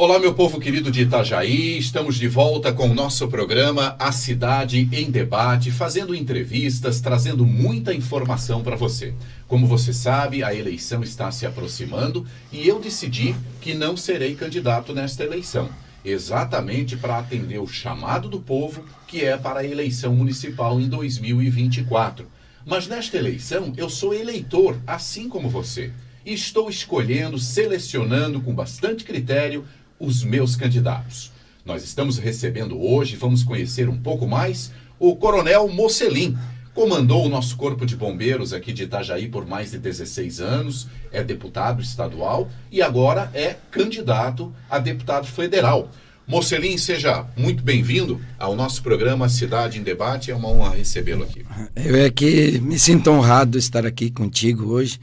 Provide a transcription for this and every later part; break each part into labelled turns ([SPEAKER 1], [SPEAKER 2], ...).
[SPEAKER 1] Olá, meu povo querido de Itajaí, estamos de volta com o nosso programa A Cidade em Debate, fazendo entrevistas, trazendo muita informação para você. Como você sabe, a eleição está se aproximando e eu decidi que não serei candidato nesta eleição, exatamente para atender o chamado do povo, que é para a eleição municipal em 2024. Mas nesta eleição eu sou eleitor, assim como você, e estou escolhendo, selecionando com bastante critério os meus candidatos. Nós estamos recebendo hoje, vamos conhecer um pouco mais, o Coronel Mocelin. Comandou o nosso Corpo de Bombeiros aqui de Itajaí por mais de 16 anos, é deputado estadual e agora é candidato a deputado federal. Mocelin, seja muito bem-vindo ao nosso programa Cidade em Debate, é uma honra recebê-lo aqui.
[SPEAKER 2] Eu é que me sinto honrado estar aqui contigo hoje.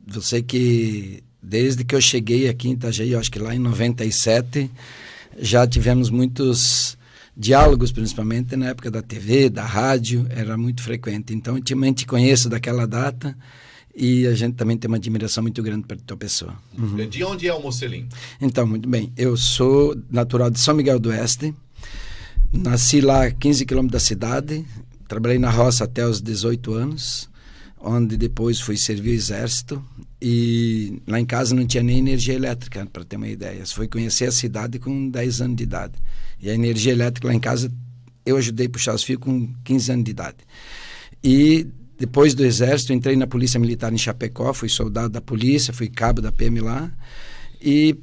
[SPEAKER 2] Você que, desde que eu cheguei aqui em Itajaí, eu acho que lá em 97, já tivemos muitos diálogos, principalmente na época da TV, da rádio, era muito frequente. Então, eu te conheço daquela data e a gente também tem uma admiração muito grande pela tua pessoa.
[SPEAKER 1] Uhum. De onde é o Mocelin?
[SPEAKER 2] Então, muito bem. Eu sou natural de São Miguel do Oeste, nasci lá a 15 quilômetros da cidade, trabalhei na roça até os 18 anos, onde depois fui servir o exército e lá em casa não tinha nem energia elétrica, para ter uma ideia. Fui conhecer a cidade com 10 anos de idade. E a energia elétrica lá em casa, eu ajudei a puxar os fios com 15 anos de idade. E depois do exército, entrei na Polícia Militar em Chapecó, fui soldado da polícia, fui cabo da PM lá. E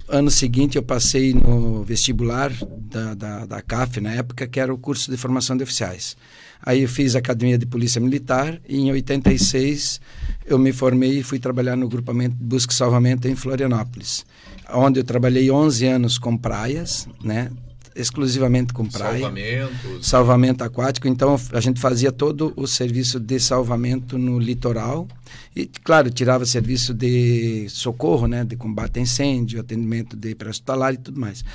[SPEAKER 2] ano seguinte eu passei no vestibular da CAF, na época, que era o curso de formação de oficiais. Aí eu fiz a Academia de Polícia Militar e em 86 eu me formei e fui trabalhar no grupamento de busca e salvamento em Florianópolis, onde eu trabalhei 11 anos com praias, né? Exclusivamente com praia. Salvamento aquático. Então a gente fazia todo o serviço de salvamento no litoral e, claro, tirava serviço de socorro, né? De combate a incêndio, atendimento de pré-hospitalar e tudo mais.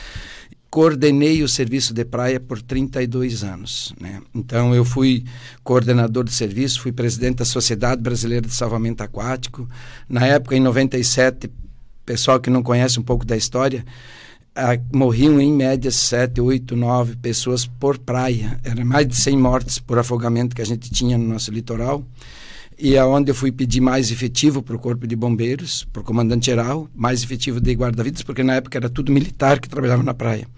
[SPEAKER 2] Coordenei o serviço de praia por 32 anos, né? Então eu fui coordenador de serviço, fui presidente da Sociedade Brasileira de Salvamento Aquático. Na época, em 97, pessoal que não conhece um pouco da história, morriam em média 7, 8, 9 pessoas por praia. Era mais de 100 mortes por afogamento que a gente tinha no nosso litoral. E é onde eu fui pedir mais efetivo para o Corpo de Bombeiros, para o comandante-geral, mais efetivo de guarda-vidas, porque na época era tudo militar que trabalhava na praia.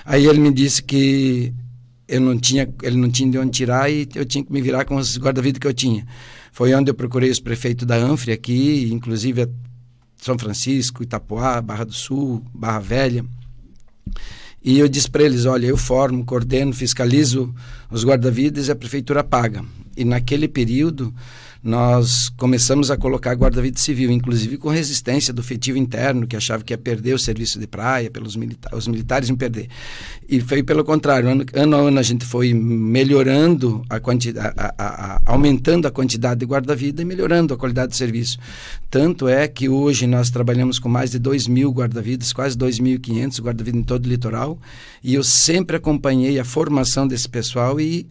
[SPEAKER 2] Aí ele me disse que ele não tinha de onde tirar e eu tinha que me virar com os guarda-vidas que eu tinha. Foi onde eu procurei os prefeitos da ANFRE aqui, inclusive São Francisco, Itapoá, Barra do Sul, Barra Velha. E eu disse para eles, olha, eu formo, coordeno, fiscalizo os guarda-vidas e a prefeitura paga. E naquele período nós começamos a colocar guarda-vidas civil, inclusive com resistência do efetivo interno, que achava que ia perder o serviço de praia, os militares iam perder. E foi pelo contrário, ano a ano a gente foi melhorando a quantidade, aumentando a quantidade de guarda-vida e melhorando a qualidade do serviço. Tanto é que hoje nós trabalhamos com mais de 2.000 guarda-vidas, quase 2.500 guarda-vidas em todo o litoral, e eu sempre acompanhei a formação desse pessoal e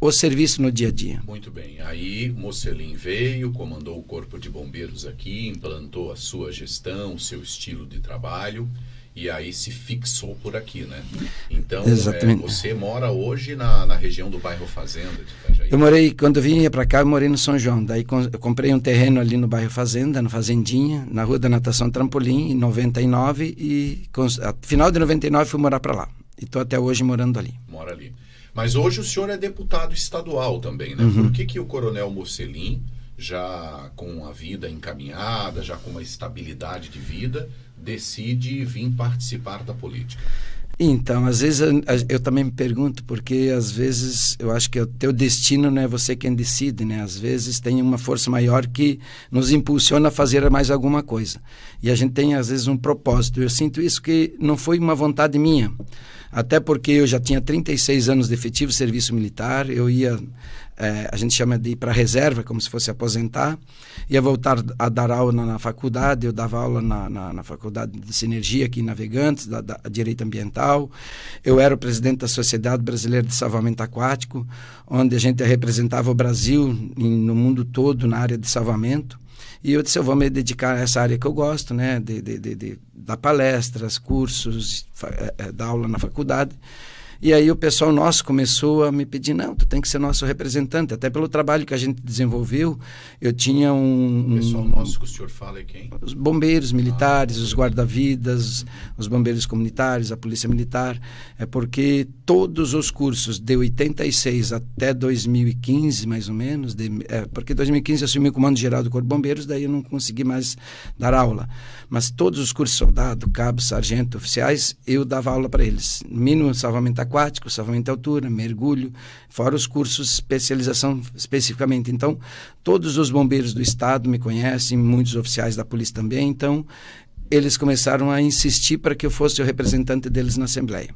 [SPEAKER 2] o serviço no dia a dia.
[SPEAKER 1] Muito bem. Aí Mocelin veio, comandou o Corpo de Bombeiros aqui, implantou a sua gestão, o seu estilo de trabalho e aí se fixou por aqui, né? Então, você mora hoje na região do bairro Fazenda de Itajaí?
[SPEAKER 2] Eu morei, quando eu vinha para cá, eu morei no São João. Daí eu comprei um terreno ali no bairro Fazenda, no Fazendinha, na Rua da Natação Trampolim, em 99 e final de 99 fui morar para lá. E estou até hoje morando ali.
[SPEAKER 1] Mora ali. Mas hoje o senhor é deputado estadual também, né? Uhum. Por que o Coronel Mocelin, já com a vida encaminhada, já com uma estabilidade de vida, decide vir participar da política?
[SPEAKER 2] Então, às vezes eu também me pergunto, porque às vezes eu acho que o teu destino não é você quem decide, né? Às vezes tem uma força maior que nos impulsiona a fazer mais alguma coisa. E a gente tem às vezes um propósito. Eu sinto isso que não foi uma vontade minha. Até porque eu já tinha 36 anos de efetivo serviço militar, eu ia, a gente chama de ir para a reserva, como se fosse aposentar, ia voltar a dar aula na faculdade, eu dava aula na faculdade de Sinergia aqui em Navegantes, da Direito Ambiental, eu era o presidente da Sociedade Brasileira de Salvamento Aquático, onde a gente representava o Brasil no mundo todo na área de salvamento, E eu disse, eu vou me dedicar a essa área que eu gosto, né? Dar palestras, cursos, dar aula na faculdade. E aí o pessoal nosso começou a me pedir, não, tu tem que ser nosso representante, até pelo trabalho que a gente desenvolveu. Eu tinha
[SPEAKER 1] O pessoal nosso que o senhor fala é quem?
[SPEAKER 2] Os bombeiros militares, os guarda-vidas, os bombeiros comunitários, a polícia militar. É porque todos os cursos de 86 até 2015, mais ou menos, porque em 2015 eu assumi o comando geral do Corpo de Bombeiros, daí eu não consegui mais dar aula. Mas todos os cursos, soldado, cabo, sargento, oficiais, eu dava aula para eles. Mínimo salvamento aquático, salvamento de altura, mergulho, fora os cursos de especialização especificamente. Então, todos os bombeiros do estado me conhecem, muitos oficiais da polícia também, então eles começaram a insistir para que eu fosse o representante deles na Assembleia.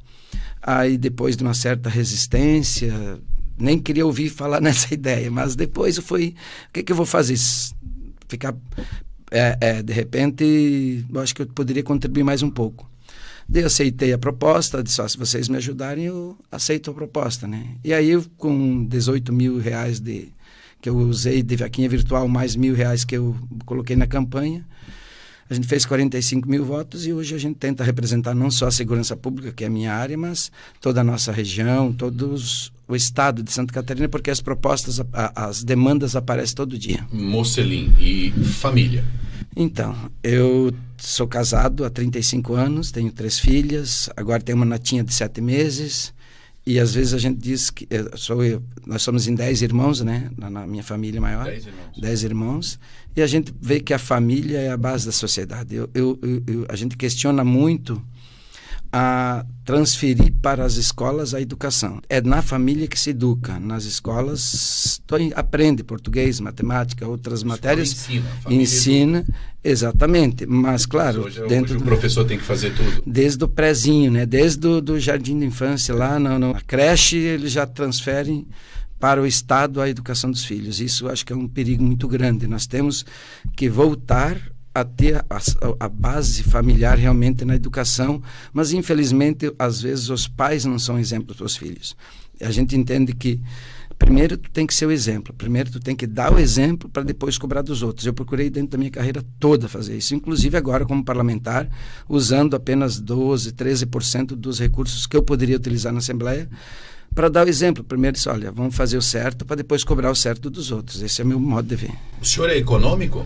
[SPEAKER 2] Aí, depois de uma certa resistência, nem queria ouvir falar nessa ideia, mas depois eu fui, o que eu vou fazer? Ficar, de repente, eu acho que eu poderia contribuir mais um pouco. Daí eu aceitei a proposta, disse, se vocês me ajudarem, eu aceito a proposta, né? E aí, com 18 mil reais que eu usei de vaquinha virtual, mais R$1.000 que eu coloquei na campanha, a gente fez 45 mil votos e hoje a gente tenta representar não só a segurança pública, que é a minha área, mas toda a nossa região, o estado de Santa Catarina, porque as propostas, as demandas aparecem todo dia.
[SPEAKER 1] Mocelin, e família?
[SPEAKER 2] Então, eu sou casado há 35 anos, tenho 3 filhas, agora tenho uma netinha de 7 meses, e às vezes a gente diz que nós somos em 10 irmãos, né? Na minha família maior.
[SPEAKER 1] 10 irmãos.
[SPEAKER 2] 10 irmãos, e a gente vê que a família é a base da sociedade. A gente questiona muito a transferir para as escolas a educação. É na família que se educa. Nas escolas aprende português, matemática, outras matérias. Ensina, exatamente. Mas, claro,
[SPEAKER 1] hoje o professor tem que fazer tudo.
[SPEAKER 2] Desde o prézinho, né? Desde do jardim de infância lá, na creche, eles já transferem para o Estado a educação dos filhos. Isso eu acho que é um perigo muito grande. Nós temos que voltar a ter a base familiar realmente na educação, mas infelizmente às vezes os pais não são exemplos para os filhos. A gente entende que primeiro tu tem que ser o exemplo, primeiro tu tem que dar o exemplo para depois cobrar dos outros. Eu procurei dentro da minha carreira toda fazer isso, inclusive agora como parlamentar, usando apenas 12%, 13% dos recursos que eu poderia utilizar na Assembleia, para dar o exemplo. Primeiro disse, olha, vamos fazer o certo para depois cobrar o certo dos outros. Esse é o meu modo de ver.
[SPEAKER 1] O senhor é econômico?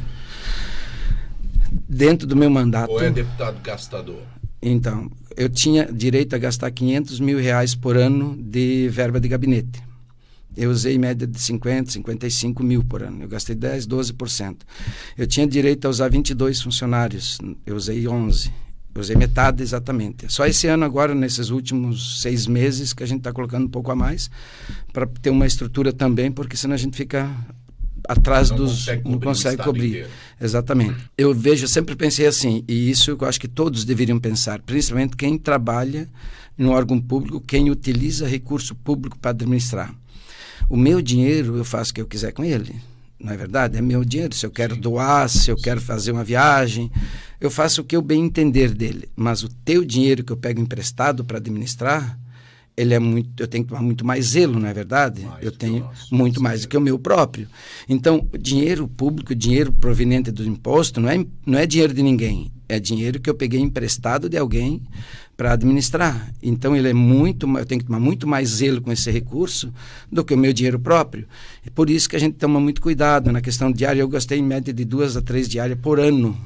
[SPEAKER 2] Dentro do meu mandato...
[SPEAKER 1] Ou é deputado gastador?
[SPEAKER 2] Então, eu tinha direito a gastar R$500 mil por ano de verba de gabinete. Eu usei em média de 50, 55 mil por ano. Eu gastei 10, 12%. Eu tinha direito a usar 22 funcionários. Eu usei 11. Eu usei metade exatamente. Só esse ano agora, nesses últimos 6 meses, que a gente está colocando um pouco a mais, para ter uma estrutura também, porque senão a gente fica atrás não consegue cobrir. Inteiro. Exatamente. Eu sempre pensei assim, e isso eu acho que todos deveriam pensar, principalmente quem trabalha no órgão público, quem utiliza recurso público para administrar. O meu dinheiro, eu faço o que eu quiser com ele. Não é verdade? É meu dinheiro. Se eu quero doar, se eu quero fazer uma viagem, eu faço o que eu bem entender dele. Mas o teu dinheiro que eu pego emprestado para administrar, eu tenho que tomar muito mais zelo, não é verdade? Eu tenho muito mais do que o meu próprio. Então, dinheiro público, dinheiro proveniente do imposto, não é dinheiro de ninguém. É dinheiro que eu peguei emprestado de alguém para administrar. Então, eu tenho que tomar muito mais zelo com esse recurso do que o meu dinheiro próprio. É por isso que a gente toma muito cuidado na questão diária. Eu gastei em média de 2 a 3 diárias por ano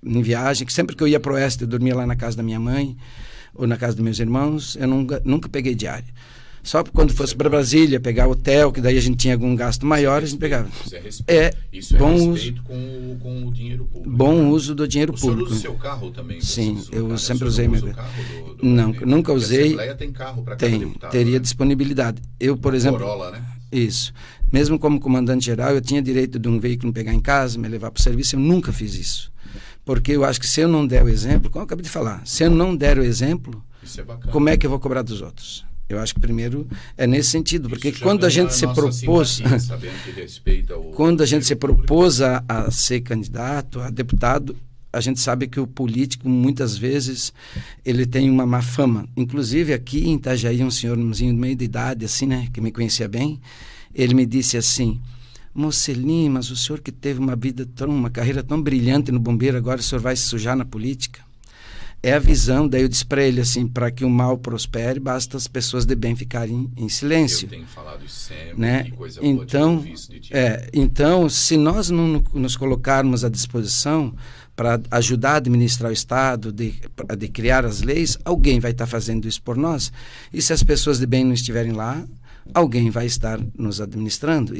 [SPEAKER 2] em viagem, que sempre que eu ia para o oeste, eu dormia lá na casa da minha mãe ou na casa dos meus irmãos, eu nunca peguei diária. Só quando fosse para Brasília, pegar hotel, que daí a gente tinha algum gasto maior, a gente pegava.
[SPEAKER 1] Isso é respeito com o dinheiro público.
[SPEAKER 2] Bom uso do dinheiro público.
[SPEAKER 1] O senhor usa o seu carro também?
[SPEAKER 2] Sim, eu sempre usei meu carro. Nunca usei.
[SPEAKER 1] A Assembleia tem carro para cada deputado.
[SPEAKER 2] Teria disponibilidade. Eu, por exemplo...
[SPEAKER 1] Corolla, né?
[SPEAKER 2] Isso. Mesmo como comandante-geral, eu tinha direito de um veículo me pegar em casa, me levar para o serviço, eu nunca fiz isso. Porque eu acho que se eu não der o exemplo, como eu acabei de falar, se eu não der o exemplo, como é que eu vou cobrar dos outros? Eu acho que primeiro é nesse sentido, porque quando a gente se propôs, quando a gente se propôs a ser candidato, a deputado, a gente sabe que o político muitas vezes ele tem uma má fama. Inclusive aqui em Itajaí, um senhorzinho de meio de idade, assim, né, que me conhecia bem, ele me disse assim: Mocelin, mas o senhor que teve uma carreira tão brilhante no bombeiro, agora o senhor vai se sujar na política? É a visão. Daí eu disse para ele assim, para que o mal prospere, basta as pessoas de bem ficarem em silêncio.
[SPEAKER 1] Eu tenho falado isso sempre,
[SPEAKER 2] né?
[SPEAKER 1] Que coisa
[SPEAKER 2] então,
[SPEAKER 1] boa de ti.
[SPEAKER 2] Então, se nós não nos colocarmos à disposição para ajudar a administrar o Estado, de criar as leis, alguém vai estar fazendo isso por nós. E se as pessoas de bem não estiverem lá, alguém vai estar nos administrando,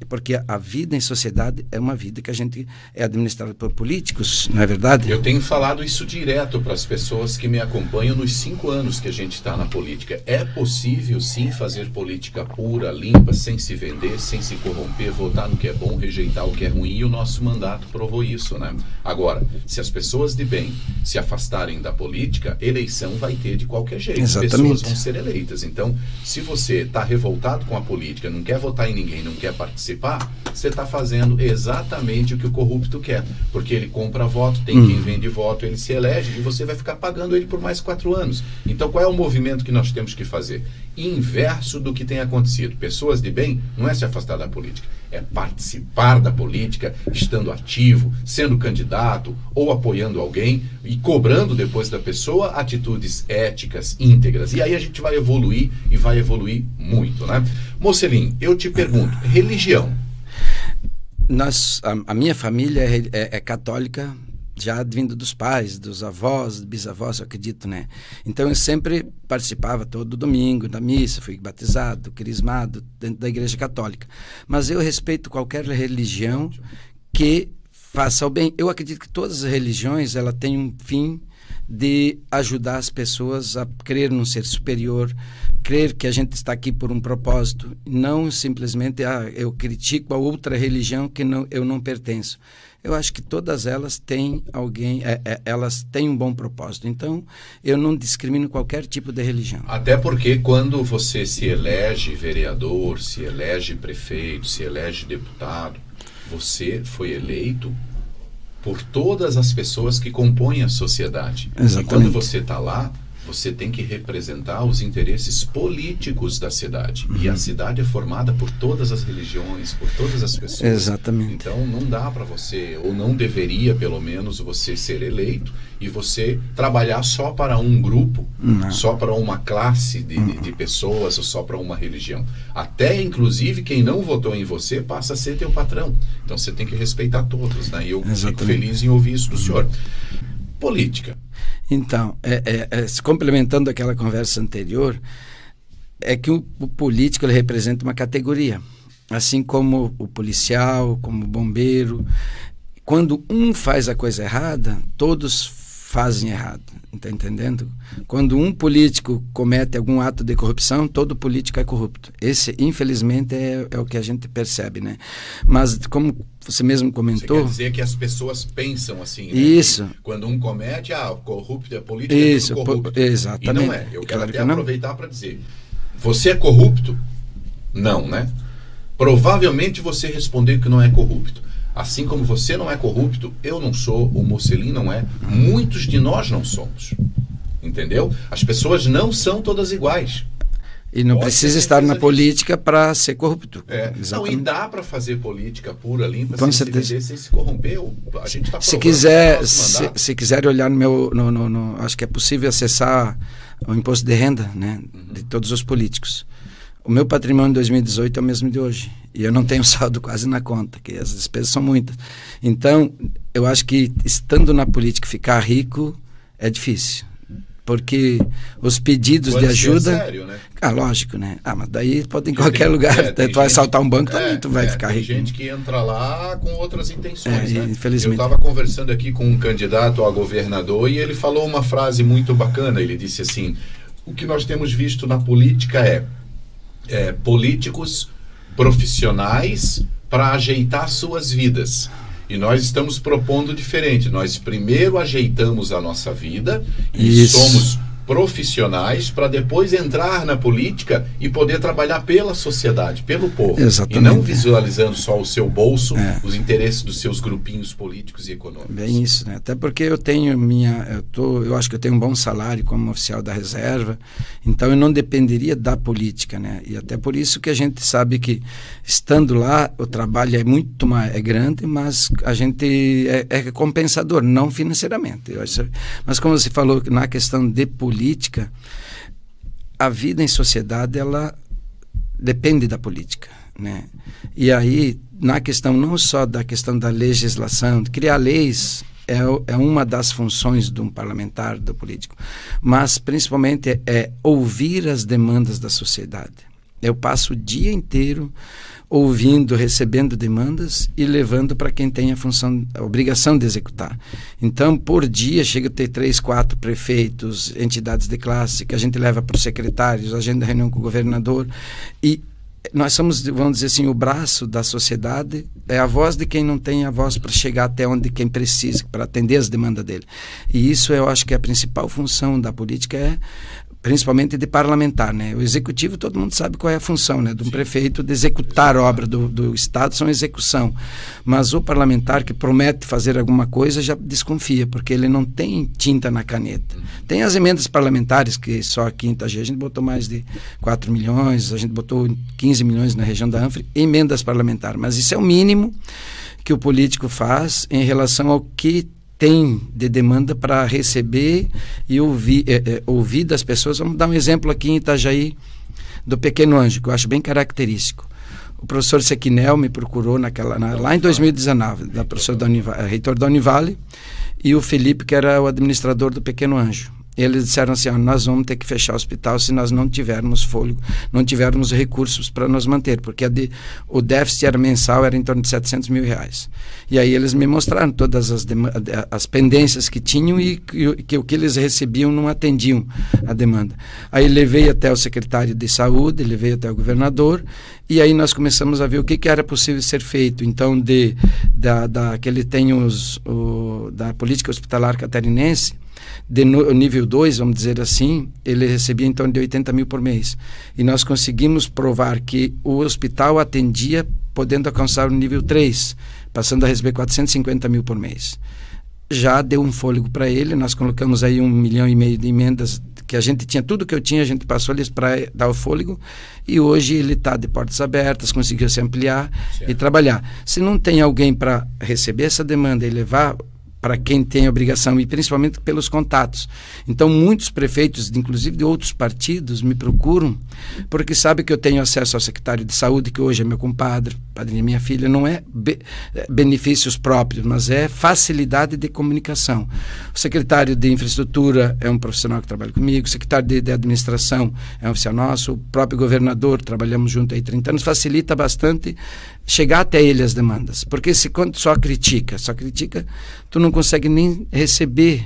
[SPEAKER 2] porque a vida em sociedade é uma vida que a gente é administrada por políticos, não é verdade?
[SPEAKER 1] Eu tenho falado isso direto para as pessoas que me acompanham nos 5 anos que a gente está na política. É possível sim fazer política pura, limpa, sem se vender, sem se corromper, votar no que é bom, rejeitar o que é ruim, e o nosso mandato provou isso, né? Agora, se as pessoas de bem se afastarem da política, eleição vai ter de qualquer jeito.
[SPEAKER 2] Exatamente.
[SPEAKER 1] Pessoas vão ser eleitas. Então, se você está revoltado com a política, não quer votar em ninguém, não quer participar, você está fazendo exatamente o que o corrupto quer, porque ele compra voto, tem quem vende voto, ele se elege e você vai ficar pagando ele por mais 4 anos. Então qual é o movimento que nós temos que fazer? Inverso do que tem acontecido. Pessoas de bem não é se afastar da política, é participar da política, estando ativo, sendo candidato ou apoiando alguém e cobrando depois da pessoa atitudes éticas, íntegras. E aí a gente vai evoluir e vai evoluir muito, né? Mocelin, eu te pergunto, religião.
[SPEAKER 2] A minha família é católica, já vindo dos pais, dos avós, bisavós, eu acredito, né? Então eu sempre participava todo domingo da missa, fui batizado, crismado dentro da Igreja Católica. Mas eu respeito qualquer religião que faça o bem. Eu acredito que todas as religiões, ela tem um fim de ajudar as pessoas a crer num ser superior, crer que a gente está aqui por um propósito, não simplesmente eu critico a outra religião que eu não pertenço. Eu acho que todas elas têm elas têm um bom propósito. Então, eu não discrimino qualquer tipo de religião.
[SPEAKER 1] Até porque quando você se elege vereador, se elege prefeito, se elege deputado, você foi eleito por todas as pessoas que compõem a sociedade.
[SPEAKER 2] Exatamente.
[SPEAKER 1] E quando você está lá, você tem que representar os interesses políticos da cidade. E a cidade é formada por todas as religiões, por todas as pessoas.
[SPEAKER 2] Exatamente.
[SPEAKER 1] Então não dá para você, ou não deveria pelo menos, você ser eleito e você trabalhar só para um grupo, só para uma classe de pessoas, ou só para uma religião. Até, inclusive, quem não votou em você passa a ser teu patrão. Então você tem que respeitar todos, né? E eu fico feliz em ouvir isso do senhor. Política.
[SPEAKER 2] Então, complementando aquela conversa anterior, é que o político ele representa uma categoria, assim como o policial, como o bombeiro. Quando um faz a coisa errada, todos fazem errado, está entendendo? Quando um político comete algum ato de corrupção, todo político é corrupto. Esse, infelizmente, é o que a gente percebe, né? Mas, como você mesmo comentou...
[SPEAKER 1] Você quer dizer que as pessoas pensam assim, né?
[SPEAKER 2] Isso.
[SPEAKER 1] Que quando um comete, corrupto, a política
[SPEAKER 2] isso,
[SPEAKER 1] é tudo corrupto.
[SPEAKER 2] Exatamente.
[SPEAKER 1] E não é. Eu quero até aproveitar para dizer, você é corrupto? Não, né? Provavelmente você respondeu que não é corrupto. Assim como você não é corrupto, eu não sou, o Mocelin não é, muitos de nós não somos. Entendeu? As pessoas não são todas iguais.
[SPEAKER 2] E não precisa estar na política para ser corrupto.
[SPEAKER 1] Não, e dá para fazer política pura, limpa,
[SPEAKER 2] sem
[SPEAKER 1] se vender, sem se corromper. A gente tá
[SPEAKER 2] se quiser olhar no meu... acho que é possível acessar o imposto de renda, né, de todos os políticos. O meu patrimônio em 2018 é o mesmo de hoje. E eu não tenho saldo quase na conta, que as despesas são muitas. Então, eu acho que estando na política, ficar rico é difícil. Porque os pedidos de ajuda...
[SPEAKER 1] É sério, né?
[SPEAKER 2] Lógico, né? Mas daí pode ir em qualquer lugar. Tu vai assaltar um banco, também tu vai ficar rico.
[SPEAKER 1] Tem gente que entra lá com outras intenções, né?
[SPEAKER 2] Infelizmente.
[SPEAKER 1] Eu estava conversando aqui com um candidato a governador e ele falou uma frase muito bacana. Ele disse assim, o que nós temos visto na política é políticos profissionais para ajeitar suas vidas. E nós estamos propondo diferente. Nós primeiro ajeitamos a nossa vida e somos profissionais para depois entrar na política e poder trabalhar pela sociedade, pelo povo.
[SPEAKER 2] Exatamente.
[SPEAKER 1] E não visualizando só o seu bolso, os interesses dos seus grupinhos políticos e econômicos.
[SPEAKER 2] Bem isso, né? Até porque eu tenho eu acho que eu tenho um bom salário como oficial da reserva, então eu não dependeria da política, né? E até por isso que a gente sabe que, estando lá, o trabalho é grande, mas a gente é recompensador, não financeiramente. Mas como você falou, na questão de política, a vida em sociedade, ela depende da política, né? E aí, na questão, não só da questão da legislação, de criar leis é uma das funções de um parlamentar, do político, mas principalmente é ouvir as demandas da sociedade. Eu passo o dia inteiro ouvindo, recebendo demandas e levando para quem tem a obrigação de executar. Então, por dia, chega a ter 3, 4 prefeitos, entidades de classe, que a gente leva para os secretários, agenda reunião com o governador, e nós somos, vamos dizer assim, o braço da sociedade, é a voz de quem não tem a voz para chegar até onde quem precisa, para atender as demandas dele. E isso eu acho que a principal função da política principalmente de parlamentar, né? O executivo, todo mundo sabe qual é a função, né? De um prefeito, de executar a obra do Estado, são execução. Mas o parlamentar que promete fazer alguma coisa já desconfia, porque ele não tem tinta na caneta. Tem as emendas parlamentares, que só aqui em Itajaí a gente botou mais de 4 milhões, a gente botou 15 milhões na região da Anfre, emendas parlamentares. Mas isso é o mínimo que o político faz em relação ao que tem de demanda para receber e ouvir das pessoas. Vamos dar um exemplo aqui em Itajaí do Pequeno Anjo, que eu acho bem característico. O professor Sequinel me procurou lá em 2019, reitor da Univale, e o Felipe, que era o administrador do Pequeno Anjo. Eles disseram assim, nós vamos ter que fechar o hospital se nós não tivermos fôlego, não tivermos recursos para nos manter, porque o déficit mensal era em torno de R$700 mil. E aí eles me mostraram todas as pendências que tinham e que o que eles recebiam não atendiam a demanda. Aí levei até o secretário de saúde, levei até o governador, e aí nós começamos a ver o que era possível ser feito. Então, que ele tem da política hospitalar catarinense, no nível 2, vamos dizer assim, ele recebia em torno de 80 mil por mês. E nós conseguimos provar que o hospital atendia podendo alcançar o nível 3, passando a receber 450 mil por mês. Já deu um fôlego para ele, nós colocamos aí 1,5 milhão de emendas, que a gente tinha, tudo que eu tinha, a gente passou ali para dar o fôlego, e hoje ele está de portas abertas, conseguiu se ampliar e trabalhar. Se não tem alguém para receber essa demanda e levar para quem tem obrigação, e principalmente pelos contatos. Então, muitos prefeitos, inclusive de outros partidos, me procuram, porque sabem que eu tenho acesso ao secretário de saúde, que hoje é meu compadre, padrinho da minha filha. Não é benefícios próprios, mas é facilidade de comunicação. O secretário de infraestrutura é um profissional que trabalha comigo, o secretário de administração é um oficial nosso, o próprio governador, trabalhamos junto há 30 anos, facilita bastante chegar até ele as demandas, porque quando só critica, tu não consegue nem receber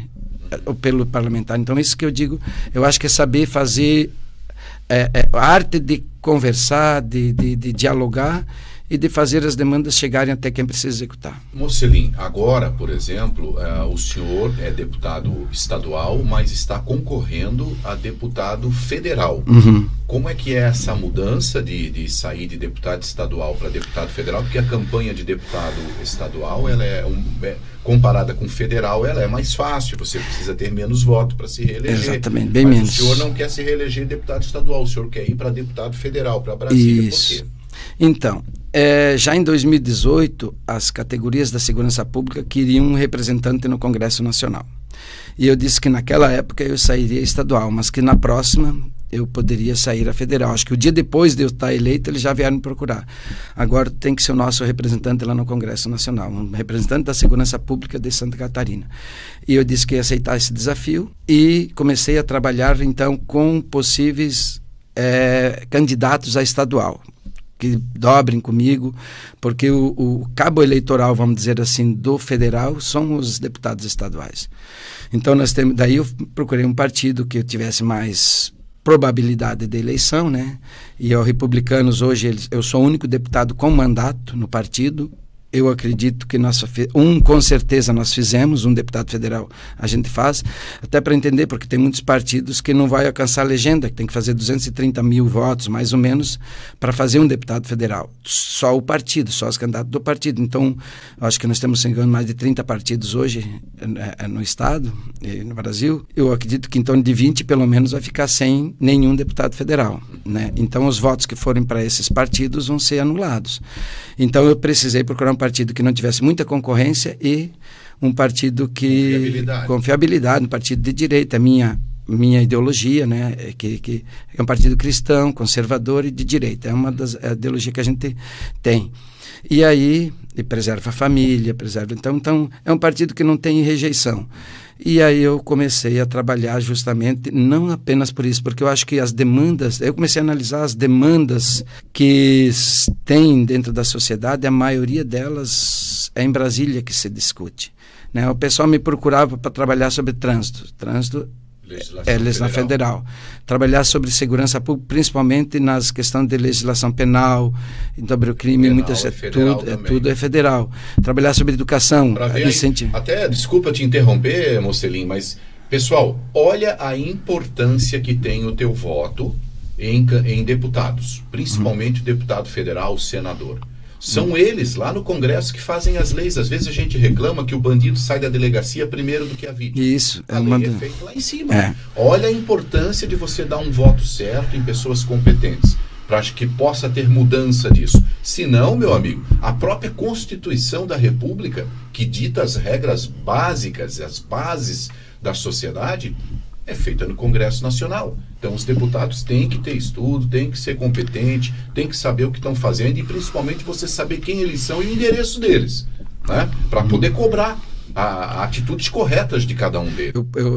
[SPEAKER 2] pelo parlamentar. Então, isso que eu digo, eu acho que é saber fazer a arte de conversar, de dialogar e de fazer as demandas chegarem até quem precisa executar.
[SPEAKER 1] Mocelin, agora, por exemplo, o senhor é deputado estadual, mas está concorrendo a deputado federal.
[SPEAKER 2] Uhum.
[SPEAKER 1] Como é que é essa mudança de sair de deputado estadual para deputado federal? Porque a campanha de deputado estadual, ela comparada com federal, ela é mais fácil, você precisa ter menos votos para se reeleger.
[SPEAKER 2] Exatamente, bem
[SPEAKER 1] mas
[SPEAKER 2] menos.
[SPEAKER 1] O senhor não quer se reeleger deputado estadual, o senhor quer ir para deputado federal, para Brasília.
[SPEAKER 2] Isso.
[SPEAKER 1] Por quê?
[SPEAKER 2] Então, já em 2018, as categorias da segurança pública queriam um representante no Congresso Nacional. E eu disse que naquela época eu sairia estadual, mas que na próxima eu poderia sair a federal. Acho que o dia depois de eu estar eleito, eles já vieram me procurar. Agora tem que ser o nosso representante lá no Congresso Nacional, um representante da segurança pública de Santa Catarina. E eu disse que ia aceitar esse desafio e comecei a trabalhar, então, com possíveis candidatos a estadual, que dobrem comigo, porque o cabo eleitoral, vamos dizer assim, do federal são os deputados estaduais. Então, daí eu procurei um partido que tivesse mais probabilidade de eleição, né? E os republicanos hoje, eu sou o único deputado com mandato no partido, eu acredito que com certeza nós fizemos, um deputado federal a gente faz, até para entender, porque tem muitos partidos que não vai alcançar a legenda, que tem que fazer 230 mil votos, mais ou menos, para fazer um deputado federal. Só o partido, só os candidatos do partido. Então, acho que nós temos, se não me engano, mais de 30 partidos hoje no Estado, no Brasil. Eu acredito que em torno de 20, pelo menos, vai ficar sem nenhum deputado federal, né? Então, os votos que forem para esses partidos vão ser anulados. Então, eu precisei procurar um partido que não tivesse muita concorrência e um partido que... Confiabilidade, um partido de direita. Minha ideologia, né, que é um partido cristão, conservador e de direita. É uma das ideologias que a gente tem. E aí, preserva a família, preserva... Então, é um partido que não tem rejeição. E aí eu comecei a trabalhar justamente, não apenas por isso, porque eu acho que as demandas, eu comecei a analisar as demandas que tem dentro da sociedade, a maioria delas é em Brasília que se discute, né? O pessoal me procurava para trabalhar sobre trânsito legislação federal. Trabalhar sobre segurança pública, principalmente nas questões de legislação penal, sobre o crime, tudo é federal. Trabalhar sobre educação.
[SPEAKER 1] Até, desculpa te interromper, Mocelin, mas, pessoal, olha a importância que tem o teu voto em deputados, principalmente deputado federal, senador. São eles lá no Congresso que fazem as leis. Às vezes a gente reclama que o bandido sai da delegacia primeiro do que a vítima.
[SPEAKER 2] Isso.
[SPEAKER 1] A lei é feita lá em cima. Olha a importância de você dar um voto certo em pessoas competentes, para que possa ter mudança disso. Se não, meu amigo, a própria Constituição da República, que dita as regras básicas, as bases da sociedade, é feita no Congresso Nacional. Então os deputados têm que ter estudo, têm que ser competentes, têm que saber o que estão fazendo e principalmente você saber quem eles são e o endereço deles, né? Para poder cobrar atitudes corretas de cada um deles.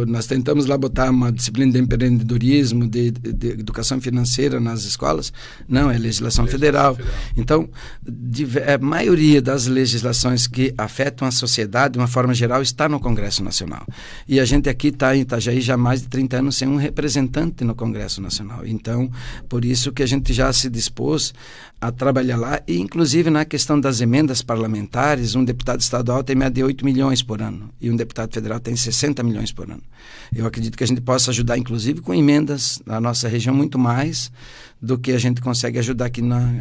[SPEAKER 2] Nós tentamos lá botar uma disciplina de empreendedorismo, de educação financeira nas escolas. Não, é legislação federal. Então, a maioria das legislações que afetam a sociedade, de uma forma geral, está no Congresso Nacional. E a gente aqui está em Itajaí já há mais de 30 anos sem um representante no Congresso Nacional. Então, por isso que a gente já se dispôs a trabalhar lá, e inclusive na questão das emendas parlamentares, um deputado estadual tem média de 8 milhões por ano, e um deputado federal tem 60 milhões por ano. Eu acredito que a gente possa ajudar, inclusive, com emendas na nossa região, muito mais do que a gente consegue ajudar aqui na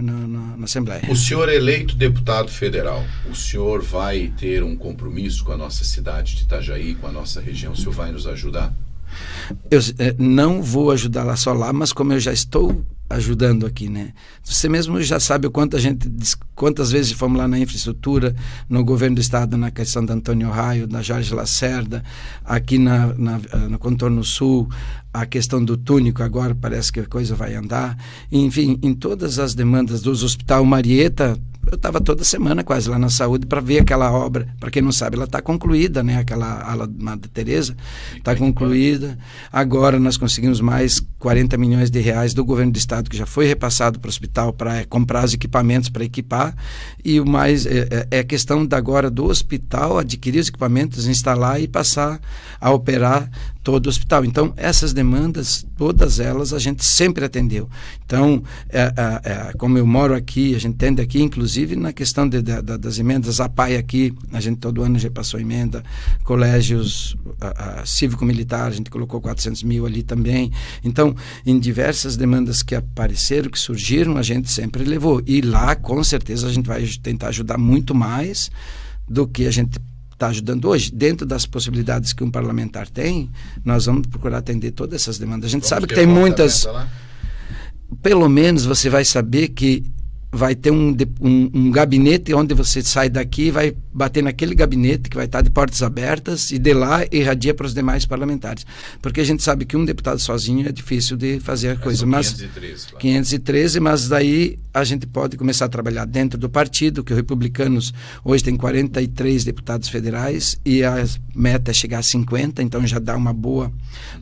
[SPEAKER 2] Assembleia.
[SPEAKER 1] O senhor eleito deputado federal, o senhor vai ter um compromisso com a nossa cidade de Itajaí, com a nossa região? O senhor vai nos ajudar?
[SPEAKER 2] Eu não vou ajudar lá só lá, mas como eu já estou ajudando aqui, né? Você mesmo já sabe quantas vezes fomos lá na infraestrutura, no governo do estado, na questão da Antônio Raio, da Jorge Lacerda, aqui no Contorno Sul, a questão do túnico, agora parece que a coisa vai andar. Enfim, em todas as demandas dos Hospital Marieta, eu estava toda semana quase lá na saúde para ver aquela obra. Para quem não sabe, ela está concluída, né? Aquela ala Madre Teresa está concluída. Agora nós conseguimos mais 40 milhões de reais do governo do estado, que já foi repassado para o hospital para comprar os equipamentos para equipar. E o mais é a questão agora do hospital adquirir os equipamentos, instalar e passar a operar todo o hospital. Então, essas demandas, todas elas, a gente sempre atendeu. Então, como eu moro aqui, a gente atende aqui, inclusive na questão das emendas, a PAI aqui, a gente todo ano já passou emenda, colégios cívico-militar, a gente colocou 400 mil ali também. Então, em diversas demandas que apareceram, que surgiram, a gente sempre levou. E lá, com certeza, a gente vai tentar ajudar muito mais do que a gente está ajudando hoje. Dentro das possibilidades que um parlamentar tem, nós vamos procurar atender todas essas demandas. A gente sabe que tem muitas... Pelo menos você vai saber que vai ter um gabinete onde você sai daqui e vai bater naquele gabinete que vai estar de portas abertas e de lá irradia para os demais parlamentares. Porque a gente sabe que um deputado sozinho é difícil de fazer a coisa. Mas 513, mas daí a gente pode começar a trabalhar dentro do partido, que os republicanos hoje tem 43 deputados federais e a meta é chegar a 50, então já dá uma boa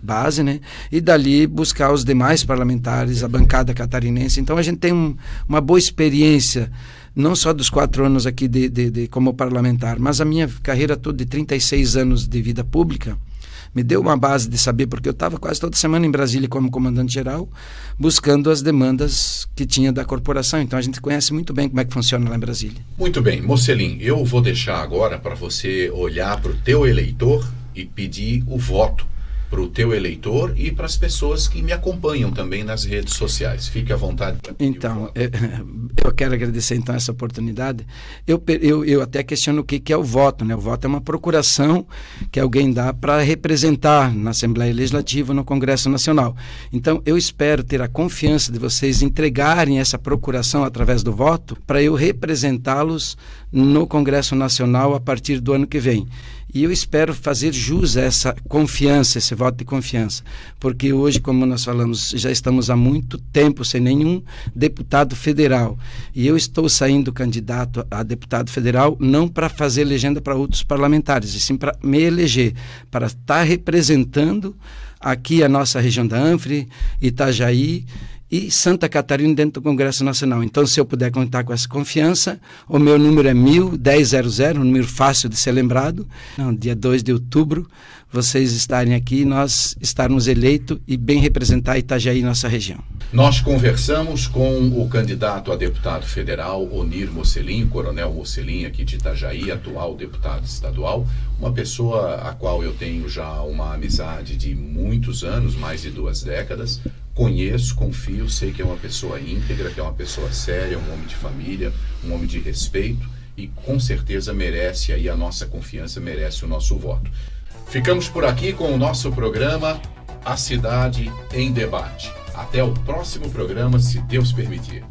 [SPEAKER 2] base, né? E dali buscar os demais parlamentares, a bancada catarinense. Então a gente tem uma boa experiência, não só dos 4 anos aqui como parlamentar, mas a minha carreira toda de 36 anos de vida pública, me deu uma base de saber, porque eu estava quase toda semana em Brasília como comandante-geral, buscando as demandas que tinha da corporação. Então a gente conhece muito bem como é que funciona lá em Brasília.
[SPEAKER 1] Muito bem, Mocelin, eu vou deixar agora para você olhar para o teu eleitor e pedir o voto para o teu eleitor e para as pessoas que me acompanham também nas redes sociais. Fique à vontade para pedir o voto.
[SPEAKER 2] Eu quero agradecer então essa oportunidade. Eu até questiono o que é o voto, né? O voto é uma procuração que alguém dá para representar na Assembleia Legislativa, no Congresso Nacional. Então eu espero ter a confiança de vocês entregarem essa procuração através do voto para eu representá-los no Congresso Nacional a partir do ano que vem. E eu espero fazer jus a essa confiança, esse voto de confiança, porque hoje, como nós falamos, já estamos há muito tempo sem nenhum deputado federal. E eu estou saindo candidato a deputado federal não para fazer legenda para outros parlamentares, e sim para me eleger, para estar representando aqui a nossa região da Anfre, Itajaí e Santa Catarina dentro do Congresso Nacional. Então, se eu puder contar com essa confiança, o meu número é 1000-1000, um número fácil de ser lembrado. No dia 2 de outubro, vocês estarem aqui, nós estarmos eleitos e bem representar Itajaí, nossa região.
[SPEAKER 1] Nós conversamos com o candidato a deputado federal, Onir Mocelin, Coronel Mocelin, aqui de Itajaí, atual deputado estadual, uma pessoa a qual eu tenho já uma amizade de muitos anos, mais de 2 décadas. Conheço, confio, sei que é uma pessoa íntegra, que é uma pessoa séria, um homem de família, um homem de respeito e com certeza merece aí a nossa confiança, merece o nosso voto. Ficamos por aqui com o nosso programa A Cidade em Debate. Até o próximo programa, se Deus permitir.